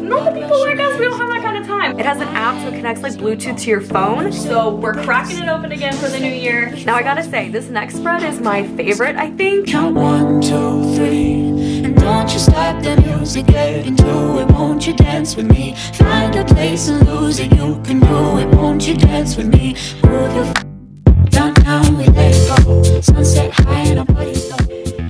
normal people like us, we don't have that kind of time. It has an app so it connects like Bluetooth to your phone. So we're cracking it open again for the new year. Now I gotta say, this next spread is my favorite, I think. Count 1, 2, 3, and don't you stop the music, get into it, won't you dance with me? Find a place and lose it, you can do it, won't you dance with me? Move your down, we let it go, sunset high and our bodies low.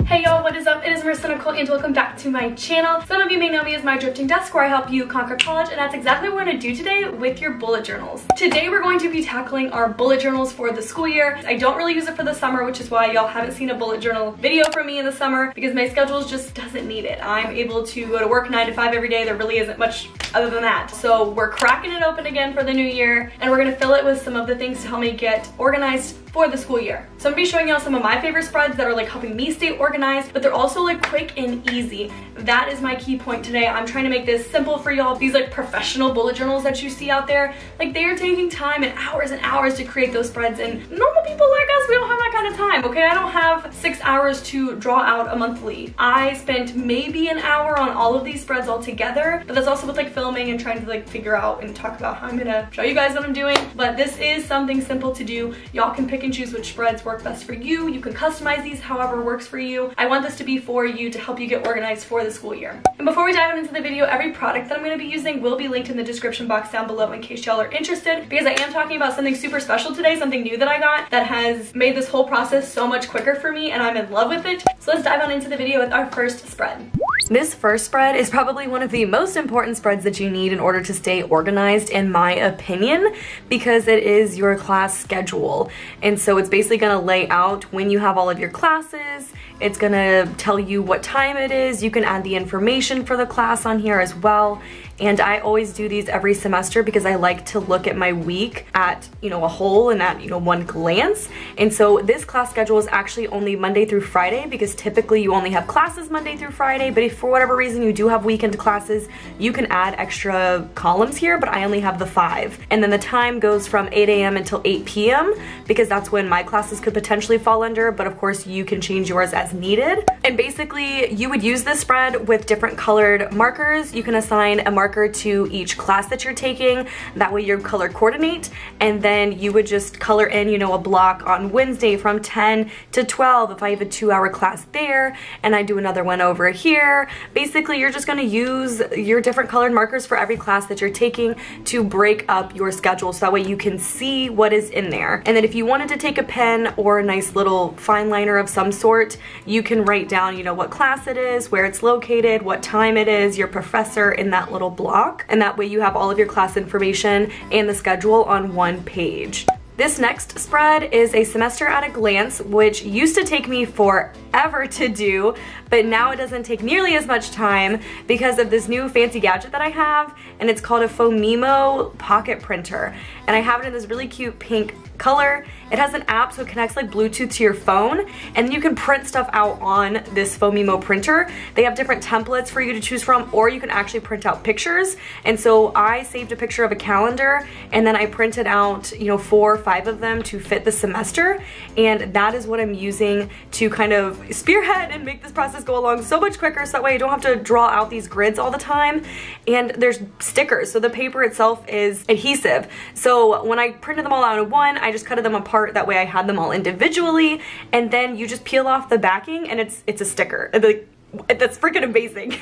Hey y'all, what is up? It is Marissa, Nicole, and welcome back to my channel. Some of you may know me as my drifting desk, where I help you conquer college, and that's exactly what we're gonna do today with your bullet journals. Today we're going to be tackling our bullet journals for the school year. I don't really use it for the summer, which is why y'all haven't seen a bullet journal video from me in the summer, because my schedule just doesn't need it. I'm able to go to work 9 to 5 every day. There really isn't much other than that. So we're cracking it open again for the new year, and we're gonna fill it with some of the things to help me get organized for the school year. So I'm gonna be showing y'all some of my favorite spreads that are like helping me stay organized, but they're also like quick and easy. That is my key point today. I'm trying to make this simple for y'all. These like professional bullet journals that you see out there, like they are taking time and hours to create those spreads, and normal people like us, we don't have that kind of time, okay? I don't have 6 hours to draw out a monthly. I spent maybe an hour on all of these spreads all together, but that's also with like filming and trying to like figure out and talk about how I'm gonna show you guys what I'm doing. But this is something simple to do. Y'all can pick and choose which spreads work best for you. You can customize these however works for you. I want this to be for you to help you get organized for the school year. And before we dive into the video, every product that I'm going to be using will be linked in the description box down below in case y'all are interested, because I am talking about something super special today, something new that I got that has made this whole process so much quicker for me, and I'm in love with it. So let's dive on into the video with our first spread. This first spread is probably one of the most important spreads that you need in order to stay organized, in my opinion, because it is your class schedule. And so it's basically gonna lay out when you have all of your classes. It's gonna tell you what time it is. You can add the information for the class on here as well. And I always do these every semester because I like to look at my week at, a whole and at, one glance. And so this class schedule is actually only Monday through Friday, because typically you only have classes Monday through Friday. But if for whatever reason you do have weekend classes, you can add extra columns here, but I only have the 5. And then the time goes from 8 a.m. until 8 p.m. because that's when my classes could potentially fall under, but of course you can change yours as needed. And basically you would use this spread with different colored markers. You can assign a marker to each class that you're taking. That way you color coordinate, and then you would just color in, a block on Wednesday from 10 to 12 if I have a 2-hour class there, and I do another one over here. Basically, you're just gonna use your different colored markers for every class that you're taking to break up your schedule, so that way you can see what is in there. And then if you wanted to take a pen or a nice little fine liner of some sort, you can write down, what class it is, where it's located, what time it is, your professor in that little block, and that way you have all of your class information and the schedule on one page. This next spread is a semester at a glance, which used to take me forever to do, but now it doesn't take nearly as much time because of this new fancy gadget that I have, and it's called a Phomemo pocket printer. And I have it in this really cute pink color. It has an app so it connects like Bluetooth to your phone, and you can print stuff out on this Phomemo printer. They have different templates for you to choose from, or you can actually print out pictures. And so I saved a picture of a calendar, and then I printed out 4 or 5 of them to fit the semester, and that is what I'm using to kind of spearhead and make this process go along so much quicker, so that way I don't have to draw out these grids all the time. And there's stickers, so the paper itself is adhesive. So when I printed them all out in one, I just cut them apart, that way I had them all individually, and then you just peel off the backing and it's a sticker. That's freaking amazing.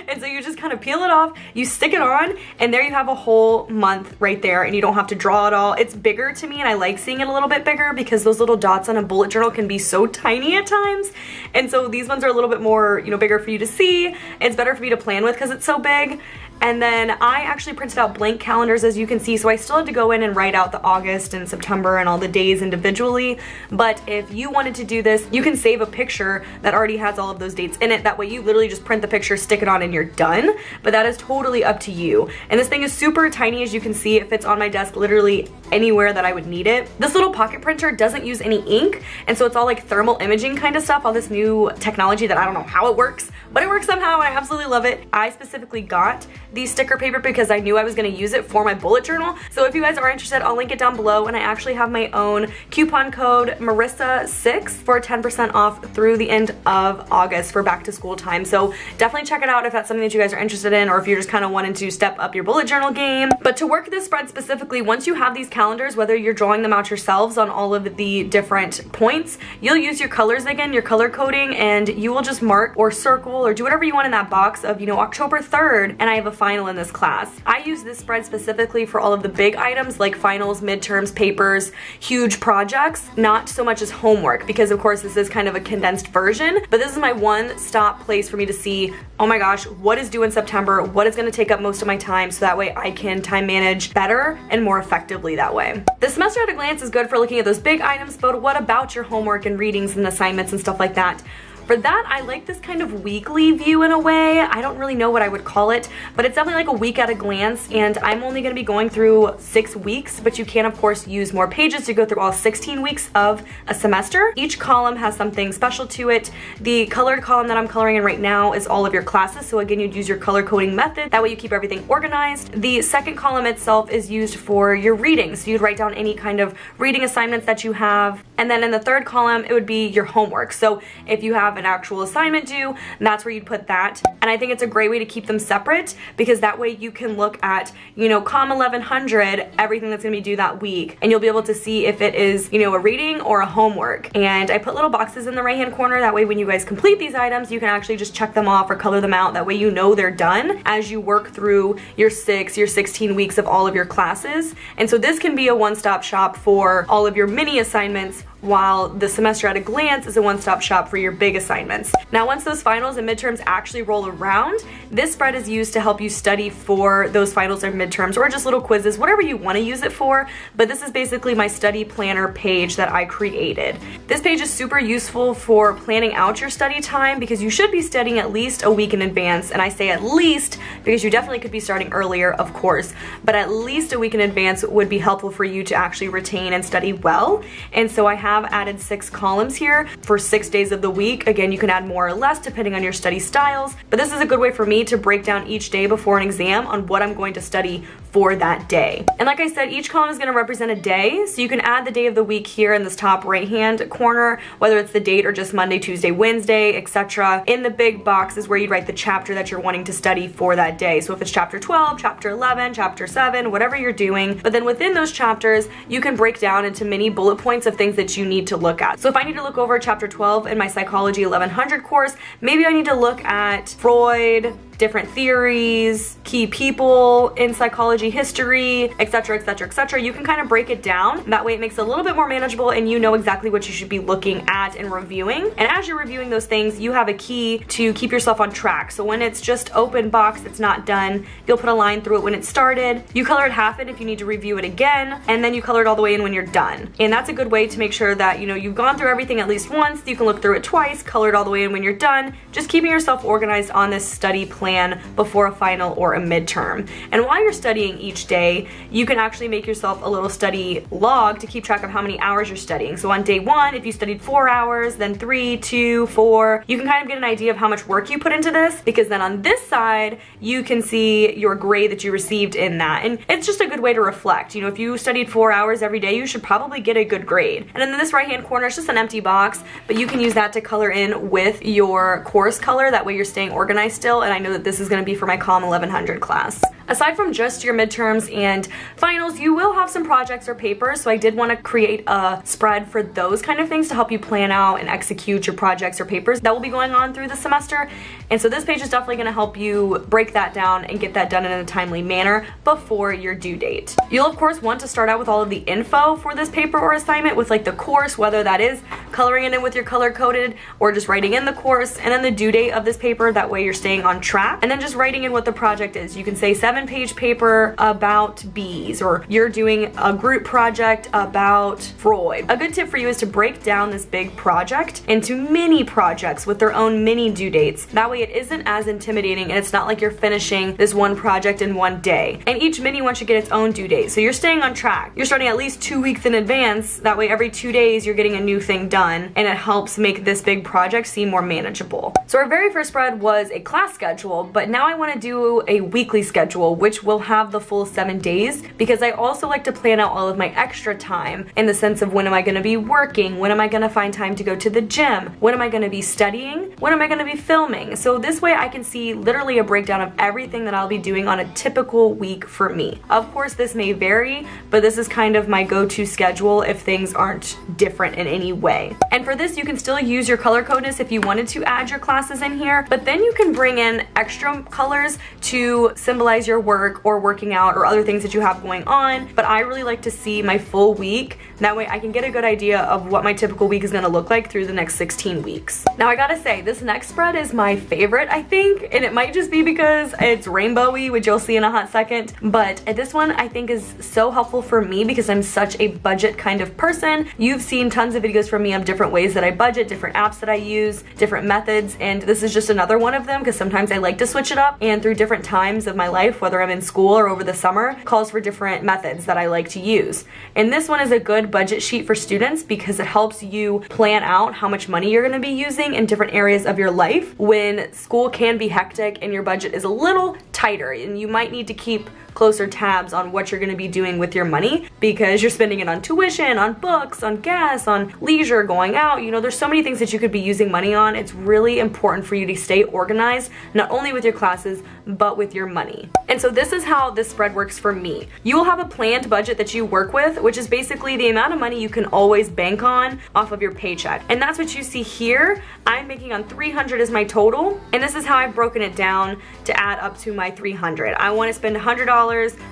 And so you just kind of peel it off, you stick it on, and there you have a whole month right there, and you don't have to draw it all. It's bigger to me, and I like seeing it a little bit bigger because those little dots on a bullet journal can be so tiny at times. And so these ones are a little bit more, bigger for you to see. It's better for me to plan with because it's so big. And then I actually printed out blank calendars, as you can see, so I still had to go in and write out the August and September and all the days individually. But if you wanted to do this, you can save a picture that already has all of those dates in it. That way you literally just print the picture, stick it on, and you're done. But that is totally up to you. And this thing is super tiny, as you can see. It fits on my desk literally anywhere that I would need it. This little pocket printer doesn't use any ink, and so it's all like thermal imaging kind of stuff, all this new technology that I don't know how it works, but it works somehow, and I absolutely love it. I specifically got the sticker paper because I knew I was going to use it for my bullet journal. So if you guys are interested, I'll link it down below, and I actually have my own coupon code Marissa6 for 10% off through the end of August for back to school time. So definitely check it out if that's something that you guys are interested in, or if you're just kind of wanting to step up your bullet journal game. But to work this spread specifically, once you have these calendars, whether you're drawing them out yourselves on all of the different points, you'll use your colors again, your color coding, and you will just mark or circle or do whatever you want in that box of, you know, October 3rd, and I have a final in this class. I use this spread specifically for all of the big items like finals, midterms, papers, huge projects, not so much as homework, because of course this is kind of a condensed version, but this is my one-stop place for me to see, oh my gosh, what is due in September, what is going to take up most of my time, so that way I can time manage better and more effectively that way. The semester at a glance is good for looking at those big items, but what about your homework and readings and assignments and stuff like that? For that, I like this kind of weekly view in a way. I don't really know what I would call it, but it's definitely like a week at a glance, and I'm only going to be going through 6 weeks, but you can of course use more pages to go through all 16 weeks of a semester. Each column has something special to it. The colored column that I'm coloring in right now is all of your classes, so again, you'd use your color coding method. That way you keep everything organized. The second column itself is used for your reading, so you'd write down any kind of reading assignments that you have, and then in the third column, it would be your homework. So if you have an actual assignment due, that's where you'd put that. And I think it's a great way to keep them separate, because that way you can look at, you know, COM 1100, everything that's gonna be due that week, and you'll be able to see if it is, you know, a reading or a homework. And I put little boxes in the right hand corner, that way when you guys complete these items, you can actually just check them off or color them out. That way you know they're done as you work through your 16 weeks of all of your classes. And so this can be a one-stop shop for all of your mini assignments, while the semester at a glance is a one-stop shop for your big assignments. Now, once those finals and midterms actually roll around, this spread is used to help you study for those finals or midterms, or just little quizzes, whatever you want to use it for. But this is basically my study planner page that I created. This page is super useful for planning out your study time, because you should be studying at least a week in advance. And I say at least because you definitely could be starting earlier, of course, but at least a week in advance would be helpful for you to actually retain and study well. And so I have added 6 columns here for 6 days of the week. Again, you can add more or less depending on your study styles, but this is a good way for me to break down each day before an exam on what I'm going to study for that day. And like I said, each column is going to represent a day, so you can add the day of the week here in this top right hand corner, whether it's the date or just Monday, Tuesday, Wednesday, etc. In the big box is where you'd write the chapter that you're wanting to study for that day. So if it's chapter 12, chapter 11, chapter 7, whatever you're doing, but then within those chapters, you can break down into mini bullet points of things that you need to look at. So if I need to look over chapter 12 in my Psychology 1100 course, maybe I need to look at Freud, different theories, key people in psychology history, etc., etc., etc. You can kind of break it down. That way it makes it a little bit more manageable, and you know exactly what you should be looking at and reviewing. And as you're reviewing those things, you have a key to keep yourself on track. So when it's just open box, it's not done, you'll put a line through it when it started. You color it half in if you need to review it again, and then you color it all the way in when you're done. And that's a good way to make sure that, you know, you've gone through everything at least once. You can look through it twice, color it all the way in when you're done. Just keeping yourself organized on this study plan before a final or a midterm. And while you're studying each day, you can actually make yourself a little study log to keep track of how many hours you're studying. So on day 1, if you studied 4 hours, then 3, 2, 4, you can kind of get an idea of how much work you put into this, because then on this side, you can see your grade that you received in that. And it's just a good way to reflect. You know, if you studied 4 hours every day, you should probably get a good grade. And in this right-hand corner, it's just an empty box, but you can use that to color in with your course color. That way you're staying organized still, and I know that this is going to be for my COM 1100 class. Aside from just your midterms and finals, you will have some projects or papers, so I did want to create a spread for those kind of things to help you plan out and execute your projects or papers that will be going on through the semester. And so this page is definitely going to help you break that down and get that done in a timely manner before your due date. You'll of course want to start out with all of the info for this paper or assignment, with like the course, whether that is coloring it in with your color coded or just writing in the course, and then the due date of this paper. That way you're staying on track, and then just writing in what the project is. You can say 7 7-page paper about bees, or you're doing a group project about Freud. A good tip for you is to break down this big project into mini projects with their own mini due dates. That way it isn't as intimidating and it's not like you're finishing this one project in one day. And each mini one should get its own due date. So you're staying on track. You're starting at least 2 weeks in advance. That way every 2 days you're getting a new thing done, and it helps make this big project seem more manageable. So our very first spread was a class schedule, but now I want to do a weekly schedule, which will have the full 7 days, because I also like to plan out all of my extra time in the sense of when am I going to be working, when am I going to find time to go to the gym, when am I going to be studying, when am I going to be filming. So this way I can see literally a breakdown of everything that I'll be doing on a typical week for me. Of course this may vary, but this is kind of my go-to schedule if things aren't different in any way. And for this you can still use your color codedness if you wanted to add your classes in here, but then you can bring in extra colors to symbolize your work or working out or other things that you have going on. But I really like to see my full week. That way I can get a good idea of what my typical week is going to look like through the next 16 weeks. Now I gotta say, this next spread is my favorite, I think, and it might just be because it's rainbowy, which you'll see in a hot second, but this one I think is so helpful for me because I'm such a budget kind of person. You've seen tons of videos from me of different ways that I budget, different apps that I use, different methods, and this is just another one of them because sometimes I like to switch it up, and through different times of my life, whether I'm in school or over the summer, calls for different methods that I like to use. And this one is a good budget sheet for students because it helps you plan out how much money you're going to be using in different areas of your life when school can be hectic and your budget is a little tighter, and you might need to keep closer tabs on what you're going to be doing with your money because you're spending it on tuition, on books, on gas, on leisure, going out. You know, there's so many things that you could be using money on. It's really important for you to stay organized, not only with your classes, but with your money. And so this is how this spread works for me. You will have a planned budget that you work with, which is basically the amount of money you can always bank on off of your paycheck. And that's what you see here. I'm making on $300 as my total, and this is how I've broken it down to add up to my $300. I want to spend $100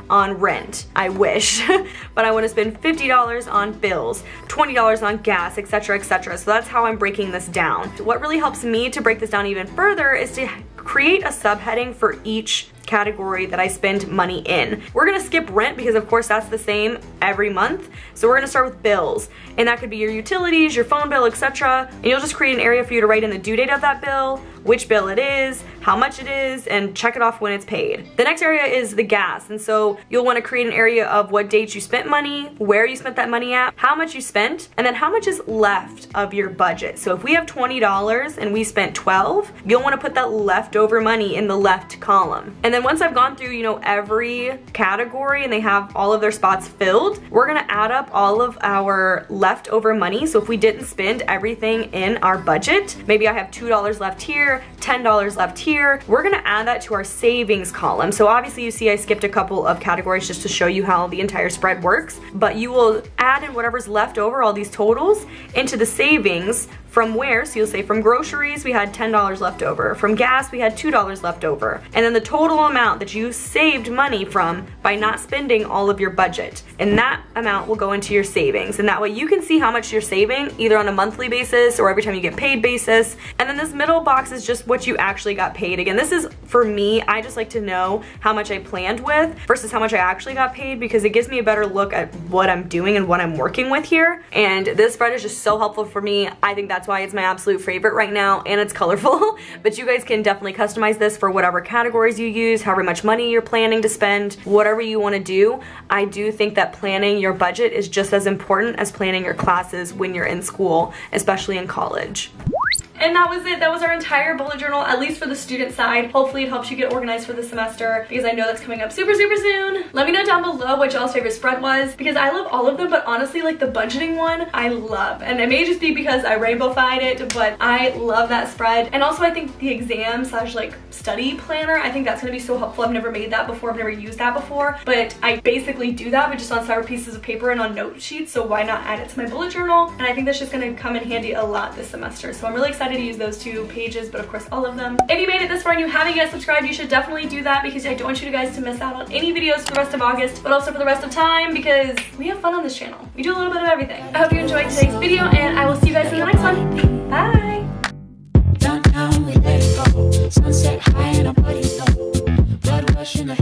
on rent, I wish, but I want to spend $50 on bills, $20 on gas, etc., etc. So that's how I'm breaking this down. What really helps me to break this down even further is to create a subheading for each category that I spend money in. We're gonna skip rent because of course that's the same every month. So we're gonna start with bills, and that could be your utilities, your phone bill, etc. And you'll just create an area for you to write in the due date of that bill, which bill it is, how much it is, and check it off when it's paid. The next area is the gas, and so you'll want to create an area of what dates you spent money, where you spent that money at, how much you spent, and then how much is left of your budget. So if we have $20 and we spent $12, you'll want to put that leftover money in the left column. And then once I've gone through, you know, every category and they have all of their spots filled, we're gonna add up all of our leftover money. So if we didn't spend everything in our budget, maybe I have $2 left here, $10 left here, we're gonna add that to our savings column. So obviously you see I skipped a couple of categories just to show you how the entire spread works, but you will add in whatever's left over, all these totals, into the savings. From where? So you'll say from groceries we had $10 left over, from gas we had $2 left over, and then the total amount that you saved money from by not spending all of your budget, and that amount will go into your savings. And that way you can see how much you're saving either on a monthly basis or every time you get paid basis. And then this middle box is just what you actually got paid. Again, this is for me, I just like to know how much I planned with versus how much I actually got paid because it gives me a better look at what I'm doing and what I'm working with here. And this spread is just so helpful for me. I think that's why it's my absolute favorite right now, and it's colorful. But you guys can definitely customize this for whatever categories you use, however much money you're planning to spend, whatever you want to do. I do think that planning your budget is just as important as planning your classes when you're in school, especially in college. And that was it. That was our entire bullet journal, at least for the student side. Hopefully it helps you get organized for the semester because I know that's coming up super, super soon. Let me know down below what y'all's favorite spread was because I love all of them, but honestly, like the budgeting one, I love. And it may just be because I rainbow-fied it, but I love that spread. And also I think the exam slash like study planner, I think that's gonna be so helpful. I've never made that before. I've never used that before, but I basically do that, but just on separate pieces of paper and on note sheets. So why not add it to my bullet journal? And I think that's just gonna come in handy a lot this semester. So I'm really excited to use those 2 pages, but of course all of them. If you made it this far and you haven't yet subscribed, you should definitely do that because I don't want you guys to miss out on any videos for the rest of August, but also for the rest of time because we have fun on this channel. We do a little bit of everything. I hope you enjoyed today's video and I will see you guys in the next one. Bye! Downtown we let it go. Sunset high and our bodies low. Blood rush in the